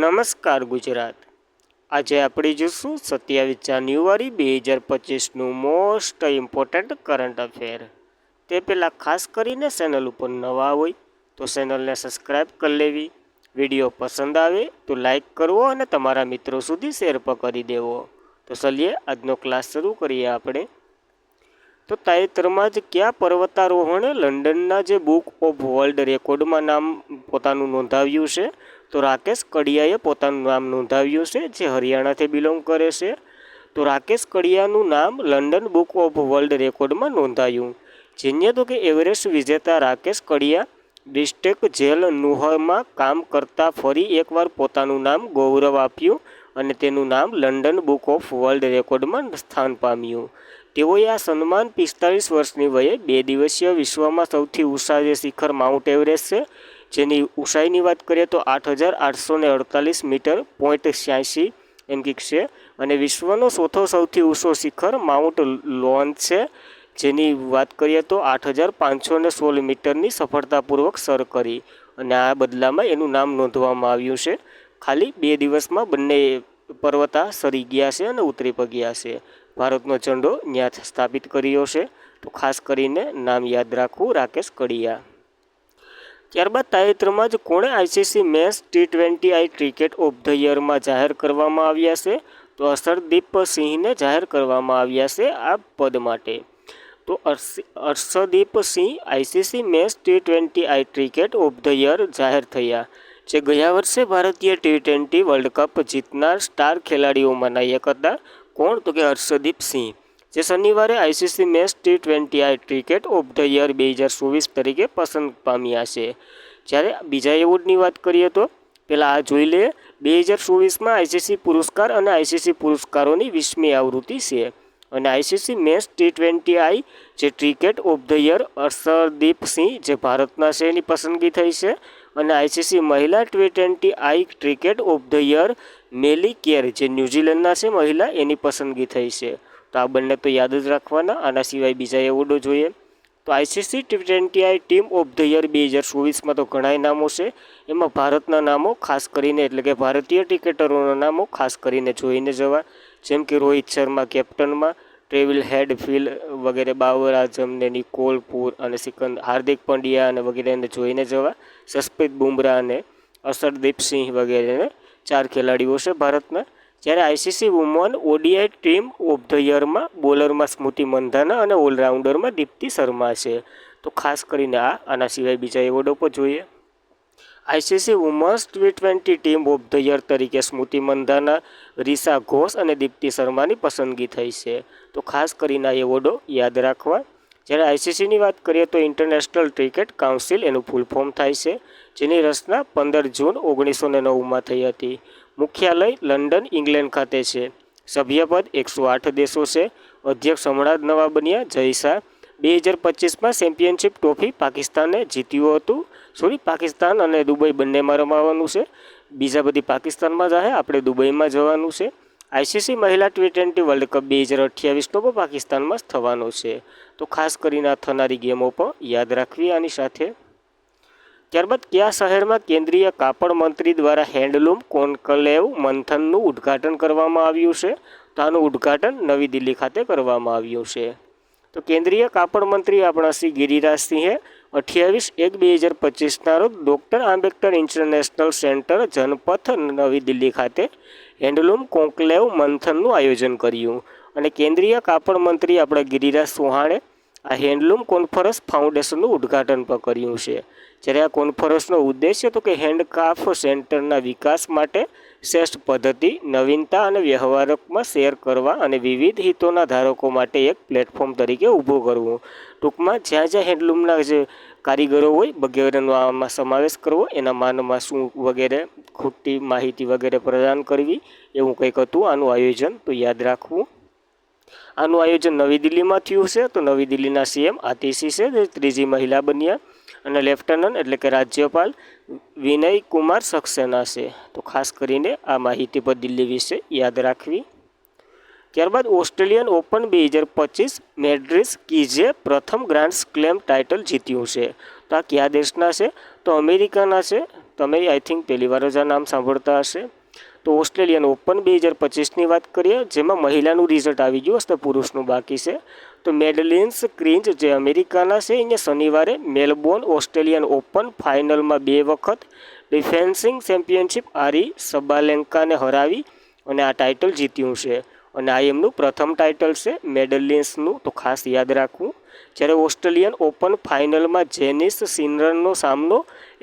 નમસ્કાર ગુજરાત। આજે આપણે જોશું 27 જાન્યુઆરી 2025નું મોસ્ટ ઇમ્પોર્ટન્ટ કરંટ અફેર। તે પહેલાં ખાસ કરીને ચેનલ ઉપર નવા હોય તો ચેનલને સબસ્ક્રાઈબ કરી લેવી, વિડીયો પસંદ આવે તો લાઈક કરવો અને તમારા મિત્રો સુધી શેર પણ કરી દેવો। તો ચલીએ આજનો ક્લાસ શરૂ કરીએ આપણે। તો તાજેતરમાં જ કયા પર્વતારોહણે લંડનના જે બુક ઓફ વર્લ્ડ રેકોર્ડમાં નામ પોતાનું નોંધાવ્યું છે? તો રાકેશ કડિયાએ પોતાનું નામ નોંધાવ્યું છે, જે હરિયાણાથી બિલોંગ કરે છે। તો રાકેશ કડિયાનું નામ લંડન બુક ઓફ વર્લ્ડ રેકોર્ડમાં નોંધાયું। જેને તો કે એવરેસ્ટ વિજેતા રાકેશ કડિયા ડિસ્ટ્રિક્ટ જેલ નુહમાં કામ કરતા ફરી એકવાર પોતાનું નામ ગૌરવ આપ્યું અને તેનું નામ લંડન બુક ઓફ વર્લ્ડ રેકોર્ડમાં સ્થાન પામ્યું। તેઓએ આ સન્માન 45 વર્ષની વયે 2 દિવસીય વિશ્વમાં સૌથી ઊંચા જે શિખર માઉન્ટ એવરેસ્ટ છે, જેની ઊંચાઈની વાત કરીએ તો 8,848 મીટર .86 એમ કંઈક છે, અને વિશ્વનો ચોથો સૌથી ઊંચો શિખર માઉન્ટ લોન્સ છે, જેની વાત કરીએ તો 8,516 મીટરની સફળતાપૂર્વક સર કરી, અને આ બદલામાં એનું નામ નોંધવામાં આવ્યું છે। ખાલી 2 દિવસમાં બંને પર્વતા સરી ગયા છે અને ઉતરી ગયા છે। ભારતનો ઝંડો ત્યાં સ્થાપિત કર્યો છે, તો ખાસ કરીને નામ યાદ રાખવું, રાકેશ કડિયા। ત્યારબાદ તાજેતરમાં જ કોણે ICC men's T20I cricket of the યરમાં જાહેર કરવામાં આવ્યા છે? તો અર્શદીપ સિંહને જાહેર કરવામાં આવ્યા છે આ પદ માટે। તો Arshdeep Singh ICC men's T20I cricket of the year જાહેર થયા, જે ગયા વર્ષે ભારતીય T20 વર્લ્ડ કપ જીતનાર સ્ટાર ખેલાડીઓમાંના એક હતા। કોણ? તો કે અર્શદીપ સિંહ, જે શનિવારે ICC men's T20I cricket of the year 2024 તરીકે પસંદ પામ્યા છે। જ્યારે બીજા એવોર્ડની વાત કરીએ તો પહેલાં આ જોઈ લઈએ। 2024માં આઈસીસી પુરસ્કાર અને આઈસીસી પુરસ્કારોની 20મી આવૃત્તિ છે, અને આઈસીસી મેન્સ T20I જે cricket of the year Arshdeep Singh જે ભારતના છે એની પસંદગી થઈ છે, અને આઈસીસી મહિલા T20I cricket of the year મેલી કેર જે ન્યૂઝીલેન્ડના છે મહિલા, એની પસંદગી થઈ છે। તો આ બંને તો યાદ જ રાખવાના। આના સિવાય બીજા એવોર્ડો જોઈએ તો ICC T20I team of the year 2024માં તો ઘણાય નામો છે, એમાં ભારતના નામો ખાસ કરીને, એટલે કે ભારતીય ક્રિકેટરોના નામો ખાસ કરીને જોઈને જવા, જેમ કે રોહિત શર્મા કેપ્ટનમાં, ટ્રેવિલ હેડ, ફિલ વગેરે, બાબર આઝમ ને નિકોલ પુર અને હાર્દિક પંડ્યા અને વગેરેને જોઈને જવા, જસપ્રીત બુમરાહ અને અર્શદીપ સિંહ વગેરેને 4 ખેલાડીઓ છે ભારતના। જ્યારે ICC women ODI team of the યરમાં બોલરમાં સ્મૃતિ મંધાના અને ઓલરાઉન્ડરમાં દીપ્તિ શર્મા છે, તો ખાસ કરીને આના સિવાય બીજા એવોર્ડો પર જોઈએ। ICC women's T20 team of the year તરીકે સ્મૃતિ મંધાના, રિશા ઘોષ અને દીપ્તિ શર્માની પસંદગી થઈ છે, તો ખાસ કરીને આ એવોર્ડો યાદ રાખવા। જ્યારે આઈસીસીની વાત કરીએ તો ઇન્ટરનેશનલ ક્રિકેટ કાઉન્સિલ એનું ફૂલ ફોર્મ થાય છે, જેની રચના 15 જૂન 1909માં થઈ હતી। મુખ્યાલય લંડન, ઇંગ્લેન્ડ ખાતે છે। સભ્યપદ 108 દેશો છે। અધ્યક્ષ હમણાં જ નવા બન્યા, જય શાહ। 2025માં ચેમ્પિયનશિપ ટ્રોફી પાકિસ્તાને જીત્યું હતું, પાકિસ્તાન અને દુબઈ બંનેમાં રમાવાનું છે। બીજા બધી પાકિસ્તાનમાં જશે, આપણે દુબઈમાં જવાનું છે। આઈસીસી મહિલા T20 વર્લ્ડ કપ 2028નો પણ પાકિસ્તાનમાં જ થવાનો છે, તો ખાસ કરીને આ થનારી ગેમો પણ યાદ રાખવી આની સાથે। ત્યારબાદ કયા શહેરમાં કેન્દ્રીય કાપડ મંત્રી દ્વારા હેન્ડલૂમ કોન્કલેવ મંથનનું ઉદ્ઘાટન કરવામાં આવ્યું છે? તો આનું ઉદ્ઘાટન નવી દિલ્હી ખાતે કરવામાં આવ્યું છે। તો કેન્દ્રીય કાપડ મંત્રી આપણા શ્રી ગિરિરાજસિંહે 28/1/2025ના રોજ doctor Ambedkar international centre Janpath નવી દિલ્હી ખાતે હેન્ડલૂમ કોન્કલેવ મંથનનું આયોજન કર્યું, અને કેન્દ્રીય કાપડ મંત્રી આપણા ગિરિરાજ ચૌહાણે આ હેન્ડલૂમ કોન્ફરન્સ ફાઉન્ડેશનનું ઉદ્ઘાટન પણ કર્યું છે। જ્યારે આ કોન્ફરન્સનો ઉદ્દેશ્ય તો કે હેન્ડક્રાફ્ટ સેન્ટરના વિકાસ માટે શ્રેષ્ઠ પદ્ધતિ, નવીનતા અને વ્યવહારમાં શેર કરવા અને વિવિધ હિતોના ધારકો માટે એક પ્લેટફોર્મ તરીકે ઊભું કરવું। ટૂંકમાં જ્યાં જ્યાં હેન્ડલૂમના જે કારીગરો હોય વગેરેનો આમાં સમાવેશ કરવો, એના માનમાં શું વગેરે ખૂટતી માહિતી વગેરે પ્રદાન કરવી, એવું કંઈક હતું આનું આયોજન, તો યાદ રાખવું। આનું આયોજન નવી દિલ્હીમાં થયું છે, તો નવી દિલ્હીના CM આતિશી છે, જે 3જી મહિલા બન્યા, અને લેફ્ટનન્ટ એટલે કે રાજ્યપાલ વિનય કુમાર સક્સેના છે, તો ખાસ કરીને આ માહિતી પર દિલ્હી વિશે યાદ રાખવી। ત્યારબાદ ઓસ્ટ્રેલિયન ઓપન 2025 મેડ્રિસ કીઝે પ્રથમ ગ્રાન્ડ સ્લેમ ટાઇટલ જીત્યું છે, તો આ કયા દેશના છે? તો અમેરિકાના છે, તમે આઈ થિંક પહેલી વાર જ આ નામ સાંભળતા હશે. તો ઓસ્ટ્રેલિયન ઓપન 2025ની વાત કરીએ, જેમાં મહિલાનું રિઝલ્ટ આવી ગયું હશે, પુરુષનું બાકી છે. તો મેડલિન્સ ક્રિંચ જે અમેરિકાના છે, એને શનિવારે મેલબોર્ન ઓસ્ટ્રેલિયન ઓપન ફાઇનલમાં 2 વખત ડિફેન્સિંગ ચેમ્પિયનશિપ આરી સબાલેન્કાને હરાવી અને આ ટાઇટલ જીત્યું છે. અને આ એમનું પ્રથમ ટાઇટલ છે મેડલિન્સનું, તો ખાસ યાદ રાખવું. જ્યારે ઓસ્ટ્રેલિયન ઓપન ફાઇનલમાં જેનિસ સિનરનો સામનો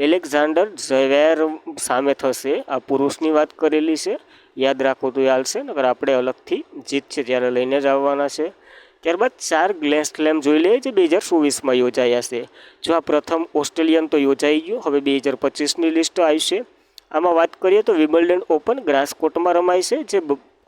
એલેક્ઝાન્ડર ઝવેર સામે થશે. આ પુરુષની વાત કરેલી છે, યાદ રાખવું તો ચાલશે, નકર આપણે અલગથી જીત છે ત્યારે લઈને જ આવવાના છે. ત્યારબાદ 4 ગ્લેન્ડ સ્લેમ જોઈ લઈએ જે 2024માં યોજાયા છે. જો આ પ્રથમ ઓસ્ટ્રેલિયન તો યોજાઈ ગયું, હવે 2025ની લિસ્ટ આવશે. આમાં વાત કરીએ તો વિમ્બલ્ડન ઓપન ગ્રાસકોટમાં રમાય છે, જે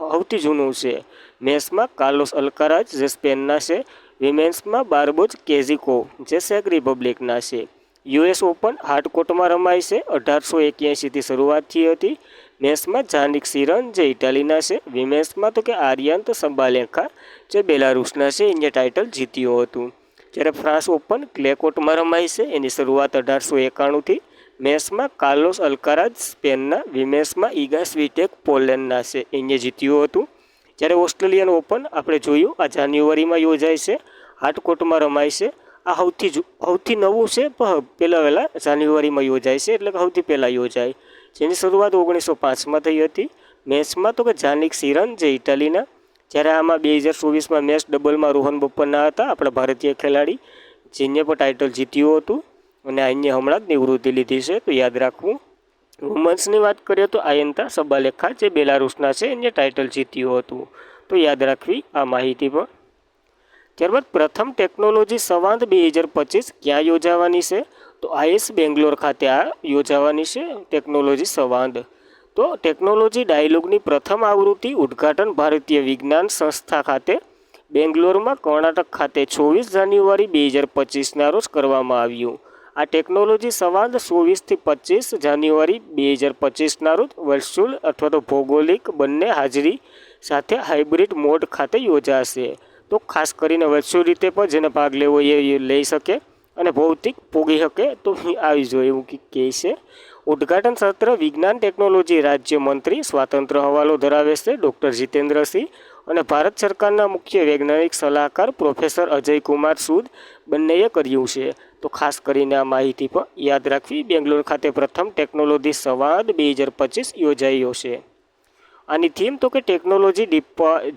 સૌથી જૂનું છે. મેસમાં કાર્લોસ અલ્કારાઝ જે સ્પેનના છે. વિમેન્સમાં બાર્બોજ કેઝિકો જે ચેક રિપબ્લિકના છે. યુએસ ઓપન હાર્ડકોર્ટમાં રમાય છે, 1881થી શરૂઆત થઈ હતી. મેસમાં જાનિક સિરન જે ઇટાલીના છે. વિમેન્સમાં તો કે આર્યાન્ત સબાલેન્કા જે બેલારુસના છે, એને ટાઇટલ જીત્યું હતું. જ્યારે ફ્રાન્સ ઓપન ક્લેકોર્ટમાં રમાય છે, એની શરૂઆત 1891થી. મેસમાં કાર્લોસ અલ્કારાઝ સ્પેનના. વિમેન્સમાં ઇગા સ્વિટેક પોલેન્ડના છે, એને જીત્યું હતું. જ્યારે ઓસ્ટ્રેલિયન ઓપન આપણે જોયું આ જાન્યુઆરીમાં યોજાય છે, હાર્ડકોર્ટમાં રમાય છે. આ સૌથી નવું છે, પણ પહેલાં જાન્યુઆરીમાં યોજાય છે, એટલે કે સૌથી પહેલાં યોજાય. જેની શરૂઆત 1905માં થઈ હતી. મેચમાં તો કે જાનિક સિરન જે ઇટાલીના. જ્યારે આમાં 2024માં મેચ ડબલમાં રોહન બોપન્ના હતા, આપણા ભારતીય ખેલાડી, જેને પણ ટાઇટલ જીત્યું હતું અને આને હમણાં જ નિવૃત્તિ લીધી છે, તો યાદ રાખવું. વુમન્સની વાત કરીએ તો આયન્તા સબાલેન્કા જે બેલારુસના છે, એને ટાઇટલ જીત્યું હતું, તો યાદ રાખવી આ માહિતી પણ. ત્યારબાદ પ્રથમ ટેકનોલોજી સંવાદ 2025 ક્યાં યોજાવાની છે? તો આઈએસ બેંગ્લોર ખાતે આ યોજાવાની છે ટેકનોલોજી સંવાદ. તો ટેકનોલોજી ડાયલોગની પ્રથમ આવૃત્તિ ઉદ્ઘાટન ભારતીય વિજ્ઞાન સંસ્થા ખાતે બેંગ્લોરમાં કર્ણાટક ખાતે 24 જાન્યુઆરી 2025ના રોજ કરવામાં આવ્યું. આ ટેકનોલોજી સંવાદ 24થી 25 જાન્યુઆરી 2025ના રોજ વર્ચ્યુઅલ અથવા તો ભૌગોલિક બંને હાજરી સાથે હાઇબ્રિડ મોડ ખાતે યોજાશે. તો ખાસ કરીને વર્ચ્યુઅલ રીતે પણ જેને ભાગ લેવો એ લઈ શકે અને ભૌતિક પોગી શકે તો આવી જોઈએ એવું કહે છે. ઉદ્ઘાટન સત્ર વિજ્ઞાન ટેકનોલોજી રાજ્યમંત્રી સ્વાતંત્ર હવાલો ધરાવે છે ડૉક્ટર જીતેન્દ્રસિંહ અને ભારત સરકારના મુખ્ય વૈજ્ઞાનિક સલાહકાર પ્રોફેસર અજય કુમાર સૂદ બંનેએ કર્યું છે. તો ખાસ કરીને આ માહિતી પણ યાદ રાખવી. બેંગ્લોર ખાતે પ્રથમ ટેકનોલોજી સંવાદ 2025 યોજાયો છે. આની થીમ તો કે ટેકનોલોજી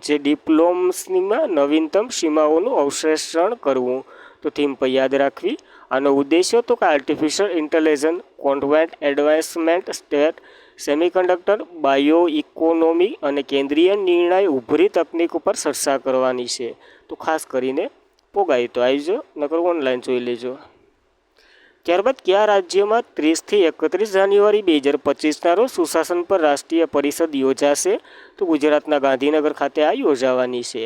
જે ડિપ્લોમ્સમાં નવીનતમ સીમાઓનું અવશેષણ કરવું, તો થીમ પર યાદ રાખવી. આનો ઉદ્દેશ્ય તો કે artificial intelligence, quantum advancement, state semiconductor, bio economy અને કેન્દ્રીય નિર્ણય ઉભરી તકનીક ઉપર ચર્ચા કરવાની છે. તો ખાસ કરીને પોગાય તો આવજો, નકર ઓનલાઈન જોઈ લેજો. ત્યારબાદ કયા રાજ્યમાં 30થી 31 જાન્યુઆરી 2025ના રોજ સુશાસન પર રાષ્ટ્રીય પરિષદ યોજાશે? તો ગુજરાતના ગાંધીનગર ખાતે આ યોજાવાની છે.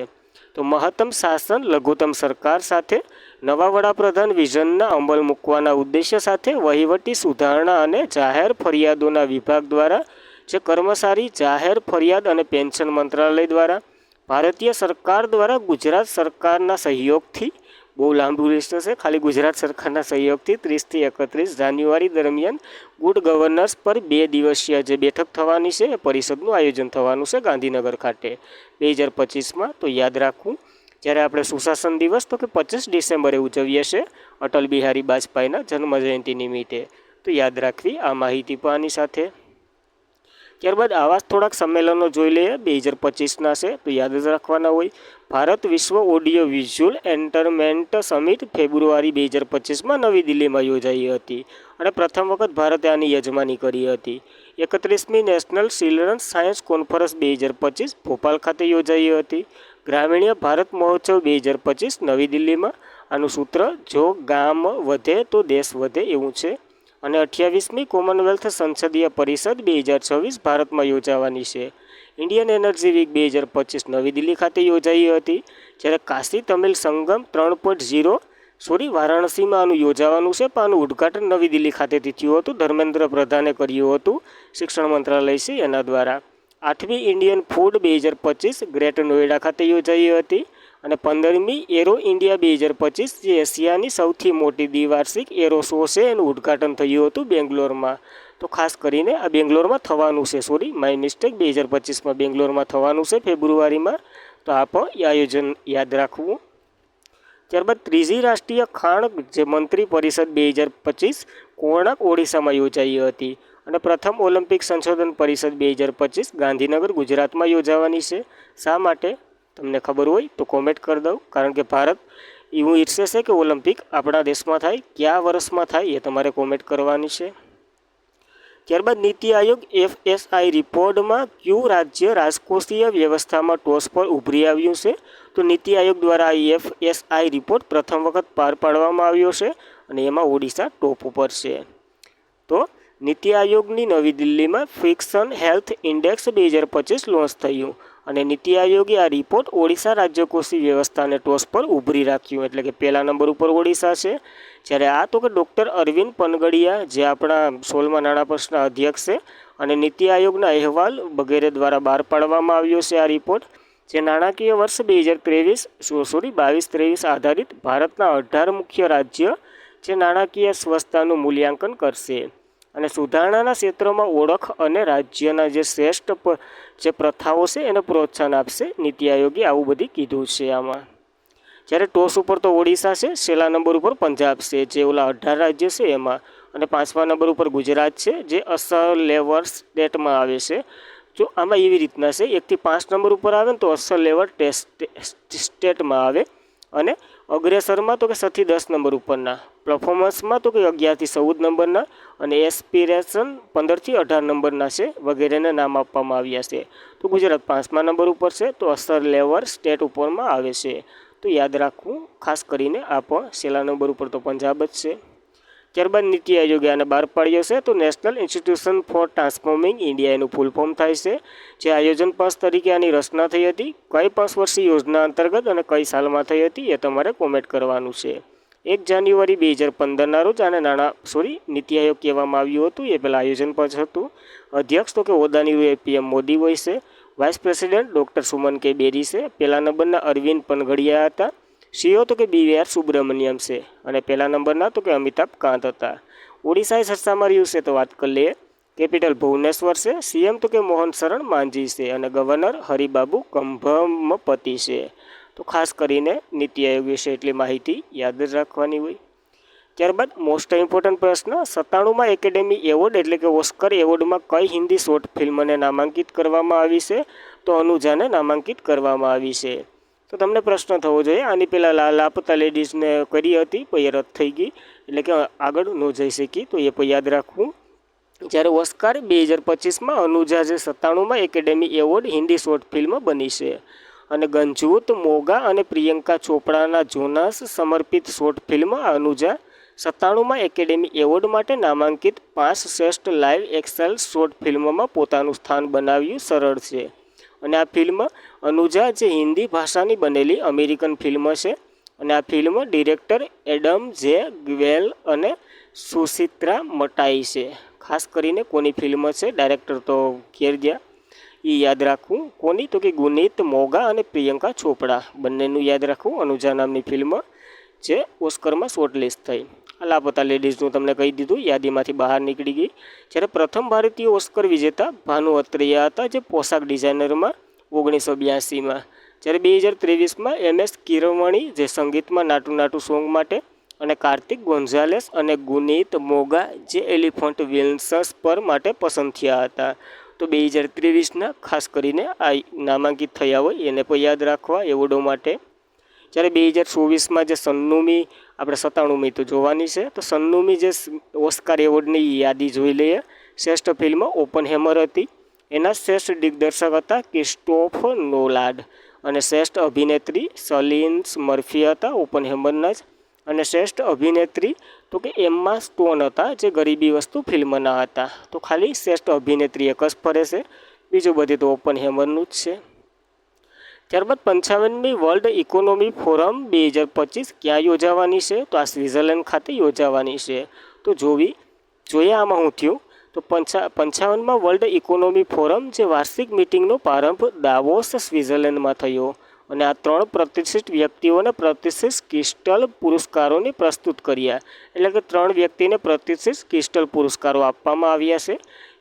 તો મહત્તમ શાસન લઘુત્તમ સરકાર સાથે નવા વડાપ્રધાન વિઝનના અમલ મૂકવાના ઉદ્દેશ્ય સાથે વહીવટી સુધારણા અને જાહેર ફરિયાદોના વિભાગ દ્વારા જે કર્મચારી જાહેર ફરિયાદ અને પેન્શન મંત્રાલય દ્વારા ભારતીય સરકાર દ્વારા ગુજરાત સરકારના સહયોગથી, બહુ લાંબુ લિસ્ટ છે, ખાલી ગુજરાત સરકારના સહયોગથી 30થી 31 જાન્યુઆરી દરમિયાન ગુડ ગવર્નન્સ પર 2 દિવસીય જે બેઠક થવાની છે એ પરિષદનું આયોજન થવાનું છે ગાંધીનગર ખાતે 2025માં. તો યાદ રાખવું. જ્યારે આપણે સુશાસન દિવસ તો કે 25 ડિસેમ્બરે ઉજવીએ છીએ અટલ બિહારી વાજપેયીના જન્મજયંતિ નિમિત્તે, તો યાદ રાખવી આ માહિતી પણ આની સાથે. ત્યારબાદ આવા થોડાક સંમેલનો જોઈ લઈએ 2025ના છે, તો યાદ જ રાખવાના હોય. ભારત વિશ્વ ઓડિયો વિઝ્યુઅલ એન્ટરટેનમેન્ટ સમિટ ફેબ્રુઆરી 2025માં નવી દિલ્હીમાં યોજાઈ હતી અને પ્રથમ વખત ભારતે આની યજમાની કરી હતી. 31મી national children science conference 2025 Bhopal ખાતે યોજાઈ હતી. ગ્રામીણ ભારત મહોત્સવ 2025 નવી દિલ્હીમાં. આનું સૂત્ર જો ગામ વધે તો દેશ વધે એવું છે. અને 28મી કોમનવેલ્થ સંસદીય પરિષદ 2026 ભારતમાં યોજાવાની છે. ઇન્ડિયન એનર્જી વીક 2025 નવી દિલ્હી ખાતે યોજાઈ હતી. જ્યારે કાશી તમિલ સંગમ 3.0 વારાણસીમાં આનું યોજાવાનું છે, પણ આનું ઉદ્ઘાટન નવી દિલ્હી ખાતેથી થયું હતું. ધર્મેન્દ્ર પ્રધાને કર્યું હતું, શિક્ષણ મંત્રાલય છે એના દ્વારા. 8મી ઇન્ડિયન ફૂડ 2025 ગ્રેટ નોઈડા ખાતે યોજાઈ હતી. અને 15મી એરો ઇન્ડિયા 2025 જે એશિયાની સૌથી મોટી દ્વિવાર્ષિક એરો શો છે એનું ઉદ્ઘાટન થયું હતું બેંગ્લોરમાં. તો ખાસ કરીને આ બેંગ્લોરમાં થવાનું છે, માય મિસ્ટેક, 2025માં બેંગ્લોરમાં થવાનું છે ફેબ્રુઆરીમાં. તો આ પણ આયોજન યાદ રાખવું. ત્યારબાદ ત્રીજી રાષ્ટ્રીય ખાણ જે મંત્રી પરિષદ 2025 કોણાર્ક ઓડિશામાં યોજાઈ હતી. અને પ્રથમ ઓલિમ્પિક સંશોધન પરિષદ 2025 ગાંધીનગર ગુજરાતમાં યોજાવાની છે. શા માટે તમને ખબર હોય તો કોમેન્ટ કરી દઉં, કારણ કે ભારત એવું ઈચ્છે છે કે ઓલિમ્પિક આપણા દેશમાં થાય. કયા વર્ષમાં થાય એ તમારે કોમેન્ટ કરવાની છે. ત્યારબાદ નીતિ આયોગ FSI રિપોર્ટમાં કયું રાજ્ય રાજકોષીય વ્યવસ્થામાં ટોચ પર ઉભરી આવ્યું છે? તો નીતિ આયોગ દ્વારા FSI રિપોર્ટ પ્રથમ વખત પાર પાડવામાં આવ્યો છે અને એમાં ઓડિશા ટોપ ઉપર છે. તો નીતિ આયોગની નવી દિલ્હીમાં ફિક્શન હેલ્થ ઇન્ડેક્સ 2025 લોન્ચ થયું અને નીતિ આયોગે આ રિપોર્ટ ઓડિશા રાજ્યકોષી વ્યવસ્થાને ટોચ પર ઉભરી રાખ્યું, એટલે કે પહેલા નંબર ઉપર ઓડિશા છે. જ્યારે આ તો કે ડૉક્ટર અરવિંદ પનગડિયા, જે આપણા 16મા નાણાં પંચના અધ્યક્ષ છે, અને નીતિ આયોગના અહેવાલ વગેરે દ્વારા બહાર પાડવામાં આવ્યો છે આ રિપોર્ટ, જે નાણાકીય વર્ષ 2022-23 આધારિત ભારતના 18 મુખ્ય રાજ્ય જે નાણાકીય સ્વસ્થતાનું મૂલ્યાંકન કરશે અને સુધારણાના ક્ષેત્રોમાં ઓળખ અને રાજ્યના જે શ્રેષ્ઠ જે પ્રથાઓ છે એને પ્રોત્સાહન આપશે. નીતિ આયોગે આવું બધી કીધું છે આમાં. જ્યારે ટોચ ઉપર તો ઓડિશા છે, છેલ્લા નંબર ઉપર પંજાબ છે, જે ઓલા 18 રાજ્ય છે એમાં, અને 5મા નંબર ઉપર ગુજરાત છે, જે અસલ લેવર સ્ટેટમાં આવે છે. જો આમાં એવી રીતના છે, 1 થી 5 નંબર ઉપર આવે ને તો અસલ લેવર સ્ટેટમાં આવે, અને અગ્રેસરમાં તો કે 6 થી 10 નંબર ઉપરના, પરફોર્મન્સમાં તો કે 11 થી 14 નંબરના, અને એસ્પિરેશન 15 થી 18 નંબરના છે, વગેરેને નામ આપવામાં આવ્યા છે. તો ગુજરાત 5મા નંબર ઉપર છે, તો અસર લેવર સ્ટેટ ઉપરમાં આવે છે. તો યાદ રાખવું, ખાસ કરીને આ પણ છેલ્લા નંબર ઉપર તો પંજાબ જ છે. ત્યારબાદ નીતિ આયોગે આને બહાર પાડ્યો છે, તો national institution for transforming India એનું ફૂલ ફોર્મ થાય છે. જે આયોજન પંચ તરીકે આની રચના થઈ હતી, કઈ 5 વર્ષીય યોજના અંતર્ગત અને કઈ સાલમાં થઈ હતી એ તમારે કોમેન્ટ કરવાનું છે. 1 જાન્યુઆરી 2015ના રોજ આને નીતિ આયોગ કહેવામાં આવ્યું હતું. એ પહેલાં આયોજન પંચ હતું. અધ્યક્ષ તો કે હોદ્દાની PM મોદી હોય છે. વાઇસ પ્રેસિડેન્ટ ડૉક્ટર સુમન કે બેરી છે. પહેલા નંબરના અરવિંદ પનગડિયા હતા. CEO તો કે BR સુબ્રમણ્યમ છે, અને પહેલા નંબરના તો કે અમિતાભ કાંત હતા. ઓડિશાએ ચર્ચામાં રહ્યું છે તો વાત કરી લઈએ. કેપિટલ ભુવનેશ્વર છે. CM તો કે મોહન શરણ માંઝી છે, અને ગવર્નર હરિબાબુ કંભમપતિ છે. તો ખાસ કરીને નીતિ આયોગ વિશે એટલી માહિતી યાદ જ રાખવાની હોય. ત્યારબાદ મોસ્ટ ઇમ્પોર્ટન્ટ પ્રશ્ન, 97માં એકેડેમી એવોર્ડ એટલે કે ઓસ્કર એવોર્ડમાં કઈ હિન્દી શોર્ટ ફિલ્મને નામાંકિત કરવામાં આવી છે? તો અનુજાને નામાંકિત કરવામાં આવી છે. તો તમને પ્રશ્ન થવો જોઈએ, આની પહેલાં લાપતા લેડીઝને કરી હતી પણ એ રદ થઈ ગઈ, એટલે કે આગળ ન જઈ શકી, તો એ પણ યાદ રાખવું. જ્યારે ઓસ્કાર 2025માં અનુજા જે 97માં academy award Hindi short film બની છે, અને ગંજૂત મોગા અને પ્રિયંકા ચોપડાના જોનાસ સમર્પિત શોર્ટ ફિલ્મ અનુજા 97માં એકેડેમી એવોર્ડ માટે નામાંકિત 5 શ્રેષ્ઠ લાઇવ એક્શન શોર્ટ ફિલ્મમાં પોતાનું સ્થાન બનાવ્યું સરળ છે. અને આ ફિલ્મ અનુજા જે હિન્દી ભાષાની બનેલી અમેરિકન ફિલ્મ છે, અને આ ફિલ્મ ડિરેક્ટર એડમ જે ગ્વેલ અને સુચિત્રા મટાઈ છે. ખાસ કરીને કોની ફિલ્મ છે, ડાયરેક્ટર તો ઘેર ગયા, એ યાદ રાખવું. કોની તો કે ગુનીત મોગા અને પ્રિયંકા ચોપડા બંનેનું યાદ રાખવું. અનુજા નામની ફિલ્મ જે ઓસ્કરમાં શોર્ટલિસ્ટ થઈ. લાપતા લેડીઝનું તમને કહી દીધું, યાદીમાંથી બહાર નીકળી ગઈ. જ્યારે પ્રથમ ભારતીય ઓસ્કર વિજેતા ભાનુ અત્રેયા હતા, જે પોશાક ડિઝાઇનરમાં 1982માં. જ્યારે 2023માં MS કિરવણી જે સંગીતમાં નાટુ નાટુ સોંગ માટે, અને કાર્તિક ગોન્ઝાલેસ અને ગુનીત મોગા જે એલિફન્ટ વિલ્સન્સ પર માટે પસંદ થયા હતા. તો 2023ના ખાસ કરીને આ નામાંકિત થયા હોય એને પણ યાદ રાખવા એવોર્ડો માટે. જ્યારે 2024માં જે સન્નુમી, આપણે 97મી તો જોવાની છે, તો સન્નુમી જે ઓસ્કાર એવોર્ડની યાદી જોઈ લઈએ. શ્રેષ્ઠ ફિલ્મ ઓપનહેમર હતી. એના શ્રેષ્ઠ દિગ્દર્શક હતા ક્રિસ્ટોફ નોલાન, અને શ્રેષ્ઠ અભિનેત્રી સલિન્સ મર્ફી હતા ઓપનહેમરના જ, અને શ્રેષ્ઠ અભિનેત્રી તો કે એમ્મા સ્ટોન હતા, જે ગરીબી વસ્તુ ફિલ્મના હતા. તો ખાલી શ્રેષ્ઠ અભિનેત્રી એક જ ફરે છે, બીજું બધું તો ઓપનહેમરનું જ છે. ત્યારબાદ 55મી વર્લ્ડ ઇકોનોમી ફોરમ 2025 ક્યાં યોજાવાની છે? તો આ સ્વિટ્ઝરલેન્ડ ખાતે યોજાવાની છે. તો જોઈએ આમાં શું થયું. તો 55માં વર્લ્ડ ઇકોનોમી ફોરમ જે વાર્ષિક મિટિંગનો પ્રારંભ દાવોસ સ્વિટ્ઝરલેન્ડમાં થયો, અને આ 3 પ્રતિષ્ઠિત વ્યક્તિઓને પ્રતિષ્ઠિત ક્રિસ્ટલ પુરસ્કારોને પ્રસ્તુત કર્યા, એટલે કે 3 વ્યક્તિને પ્રતિષ્ઠિત ક્રિસ્ટલ પુરસ્કારો આપવામાં આવ્યા છે,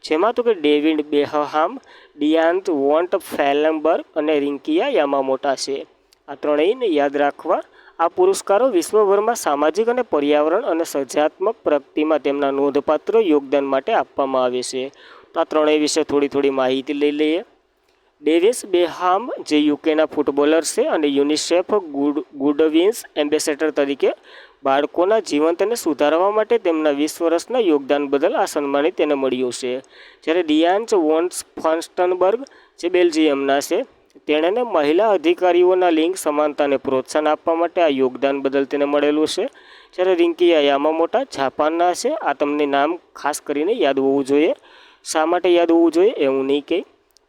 જેમાં તો કે ડેવિડ બેકહામ, ડિયાન વોન્ટ ફેલનબર્ગ અને રિંકિયા યામામોટા છે. આ ત્રણેયને યાદ રાખવા. આ પુરસ્કારો વિશ્વભરમાં સામાજિક અને પર્યાવરણ અને સર્જનાત્મક પ્રગતિમાં તેમના નોંધપાત્ર યોગદાન માટે આપવામાં આવે છે. તો આ ત્રણેય વિશે થોડી માહિતી લઈ લઈએ. ડેવિડ બેકહામ જે યુકેના ફૂટબોલર છે અને યુનિસેફ ગુડવિન્સ એમ્બેસેડર તરીકે બાળકોના જીવનને સુધારવા માટે તેમના 20 વર્ષના યોગદાન બદલ આ સન્માન તેને મળ્યું છે. જ્યારે ડિયાન વોન ફન્સ્ટનબર્ગ જે બેલ્જિયમના છે, તેણે મહિલા અધિકારીઓના લિંગ સમાનતાને પ્રોત્સાહન આપવા માટે આ યોગદાન બદલ તેને મળેલું છે. જ્યારે રિંકિયા યામામોટા જાપાનના છે. આ તમને નામ ખાસ કરીને યાદ હોવું જોઈએ. શા માટે યાદ હોવું જોઈએ એવું નહીં કહે.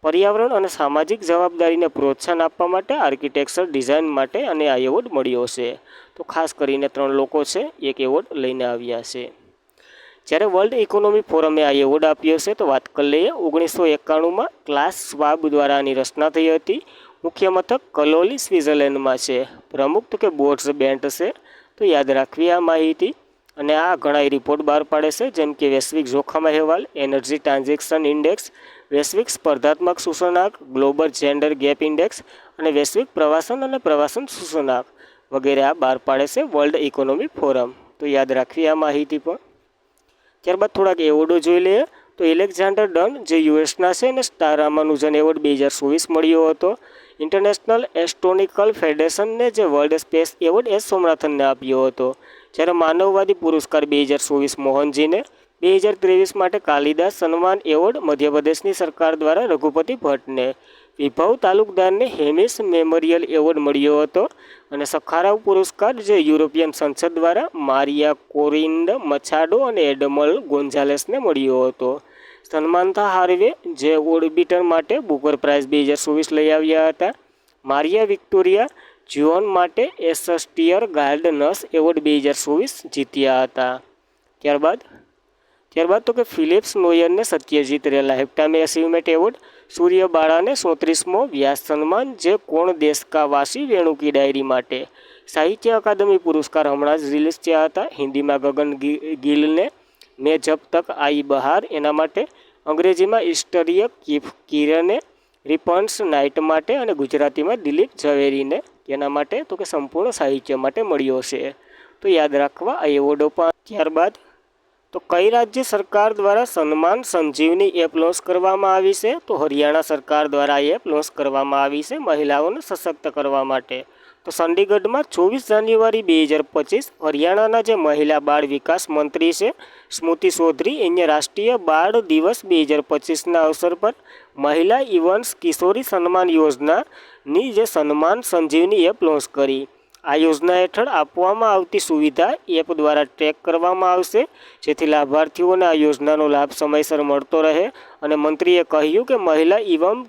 પર્યાવરણ અને સામાજિક જવાબદારીને પ્રોત્સાહન આપવા માટે આર્કિટેક્ચર ડિઝાઇન માટે અને આ એવોર્ડ મળ્યો છે. તો ખાસ કરીને 3 લોકો છે એક એવોર્ડ લઈને આવ્યા છે. જ્યારે વર્લ્ડ ઇકોનોમિક ફોરમે આ એવોર્ડ આપ્યો છે તો વાત કરી લઈએ. 1991માં ક્લાસ શ્વાબ દ્વારા આની રચના થઈ હતી. મુખ્ય મથક કલોલી સ્વિટ્ઝરલેન્ડમાં છે. પ્રમુખ તો કે બોર્ડ્સ બેન્ટ છે. તો યાદ રાખવી આ માહિતી. અને આ ઘણા રિપોર્ટ બહાર પાડે છે, જેમ કે વૈશ્વિક જોખમ અહેવાલ, એનર્જી ટ્રાન્ઝેક્શન ઇન્ડેક્સ, વૈશ્વિક સ્પર્ધાત્મક સૂચકાંક, ગ્લોબલ જેન્ડર ગેપ ઇન્ડેક્સ અને વૈશ્વિક પ્રવાસન અને પ્રવાસન સૂચકાંક વગેરે આ બહાર પાડે છે વર્લ્ડ ઇકોનોમિક ફોરમ. તો યાદ રાખવી આ માહિતી પણ. ત્યારબાદ થોડાક એવોર્ડો જોઈ લઈએ. તો એલેક્ઝાન્ડર ડન જે યુએસના છે અને સ્ટાર રામાનુજન એવોર્ડ 2024 મળ્યો હતો. ઇન્ટરનેશનલ એસ્ટ્રોનોમિકલ ફેડરેશનને જે વર્લ્ડ સ્પેસ એવોર્ડ એસ સોમનાથનને આપ્યો હતો. જ્યારે માનવવાદી પુરસ્કાર 2024 મોહનજીને, 2023 માટે કાલિદાસ સન્માન એવોર્ડ મધ્યપ્રદેશની સરકાર દ્વારા રઘુપતિ ભટ્ટને, વિભવ તાલુકદારને હેમિસ મેમોરિયલ એવોર્ડ મળ્યો હતો. અને સખારાવ પુરસ્કાર જે યુરોપિયન સંસદ દ્વારા મારિયા કોરિન્ડ મછાડો અને એડમલ ગોન્ઝાલેસને મળ્યો હતો. સન્માન્થા હાર્વે જે ઓર્બિટર માટે બુકર પ્રાઇઝ 2024 લઈ આવ્યા હતા. મારિયા વિક્ટોરિયા જ્યુઓન માટે એસસ્ટિયર ગાર્ડનર્સ એવોર્ડ 2024 જીત્યા હતા. ત્યારબાદ તો કે ફિલિપ્સ નોયરને સત્યજીત રે લાઇફટાઇમ અચીવમેન્ટ એવોર્ડ, સૂર્ય બાળાને 34મો વ્યાસ સન્માન જે કોણ દેશ કા વાસી વેણુકી ડાયરી માટે. સાહિત્ય અકાદમી પુરસ્કાર હમણાં જ રિલીઝ થયા હતા. હિન્દીમાં ગગન ગિલને મેં જબ તક આઈ બહાર એના માટે, અંગ્રેજીમાં ઈસ્ટરીય કિરણે રિપન્સ નાઇટ માટે અને ગુજરાતીમાં દિલીપ ઝવેરીને એના માટે તો કે સંપૂર્ણ સાહિત્ય માટે મળ્યો છે. તો યાદ રાખવા આ એવોર્ડો પણ. ત્યારબાદ તો કઈ રાજ્ય સરકાર દ્વારા સન્માન સંજીવની એપ લોન્ચ કરવામાં આવી છે? તો હરિયાણા સરકાર દ્વારા એપ લોન્ચ કરવામાં આવી છે મહિલાઓને સશક્ત કરવા માટે. તો ચંડીગઢમાં 24 જાન્યુઆરી 2025 હરિયાણાના જે મહિલા બાળ વિકાસ મંત્રી છે સ્મૃતિ ચૌધરી એને રાષ્ટ્રીય બાળ દિવસ 2025ના અવસર પર મહિલા ઇવન્સ કિશોરી સન્માન યોજનાની જે સન્માન સંજીવની એપ લોન્ચ કરી. આ યોજના હેઠળ આપવામાં આવતી સુવિધા એપ દ્વારા ટ્રેક કરવામાં આવશે, જેથી લાભાર્થીઓને આ યોજનાનો લાભ સમયસર મળતો રહે. અને મંત્રીએ કહ્યું કે મહિલા ઇવમ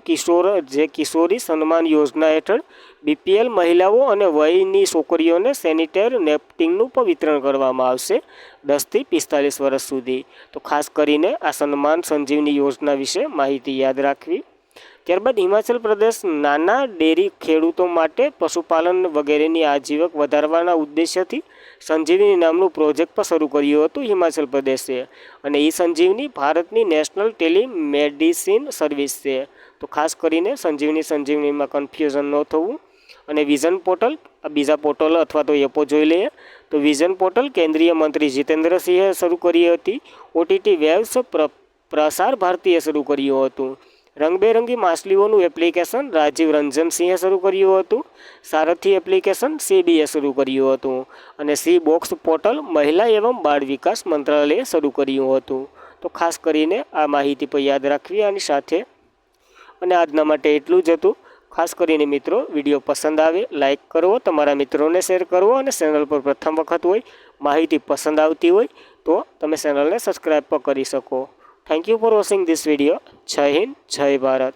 કિશોરી સન્માન યોજના હેઠળ બીપીએલ મહિલાઓ અને વયની છોકરીઓને સેનિટેર નેપકિનનું પણ વિતરણ કરવામાં આવશે 10 થી 45 વર્ષ સુધી. તો ખાસ કરીને આ સન્માન સંજીવની યોજના વિશે માહિતી યાદ રાખવી. ત્યારબાદ હિમાચલ પ્રદેશ નાના ડેરી ખેડૂતો માટે પશુપાલન વગેરેની આજીવક વધારવાના ઉદ્દેશ્યથી સંજીવની નામનું પ્રોજેક્ટ પણ શરૂ કર્યું હતું હિમાચલ પ્રદેશે. અને એ સંજીવની ભારતની નેશનલ ટેલિમેડિસિન સર્વિસ છે. તો ખાસ કરીને સંજીવનીમાં કન્ફ્યુઝન ન થવું. અને વિઝન પોર્ટલ, આ બીજા પોર્ટલ અથવા તો એપો જોઈ લઈએ. તો વિઝન પોર્ટલ કેન્દ્રીય મંત્રી જીતેન્દ્રસિંહે શરૂ કરી હતી. ઓટીટી વેબ્સ પ્રસાર ભારતીએ શરૂ કર્યું હતું. રંગબેરંગી માછલીઓનું એપ્લિકેશન રાજીવ રંજન સિંહે શરૂ કર્યું હતું. સારથી એપ્લિકેશન સીબીએ શરૂ કર્યું હતું. અને સી બોક્સ પોર્ટલ મહિલા એવં બાળ વિકાસ મંત્રાલયે શરૂ કર્યું હતું. તો ખાસ કરીને આ માહિતી પર યાદ રાખવી આની સાથે. અને આજના માટે એટલું જ હતું. ખાસ કરીને મિત્રો વિડીયો પસંદ આવે લાઇક કરવો, તમારા મિત્રોને શેર કરવો અને ચેનલ પર પ્રથમ વખત હોય, માહિતી પસંદ આવતી હોય તો તમે ચેનલને સબસ્ક્રાઈબ પણ કરી શકો. Thank you for watching this video. જય હિન્દ, જય ભારત.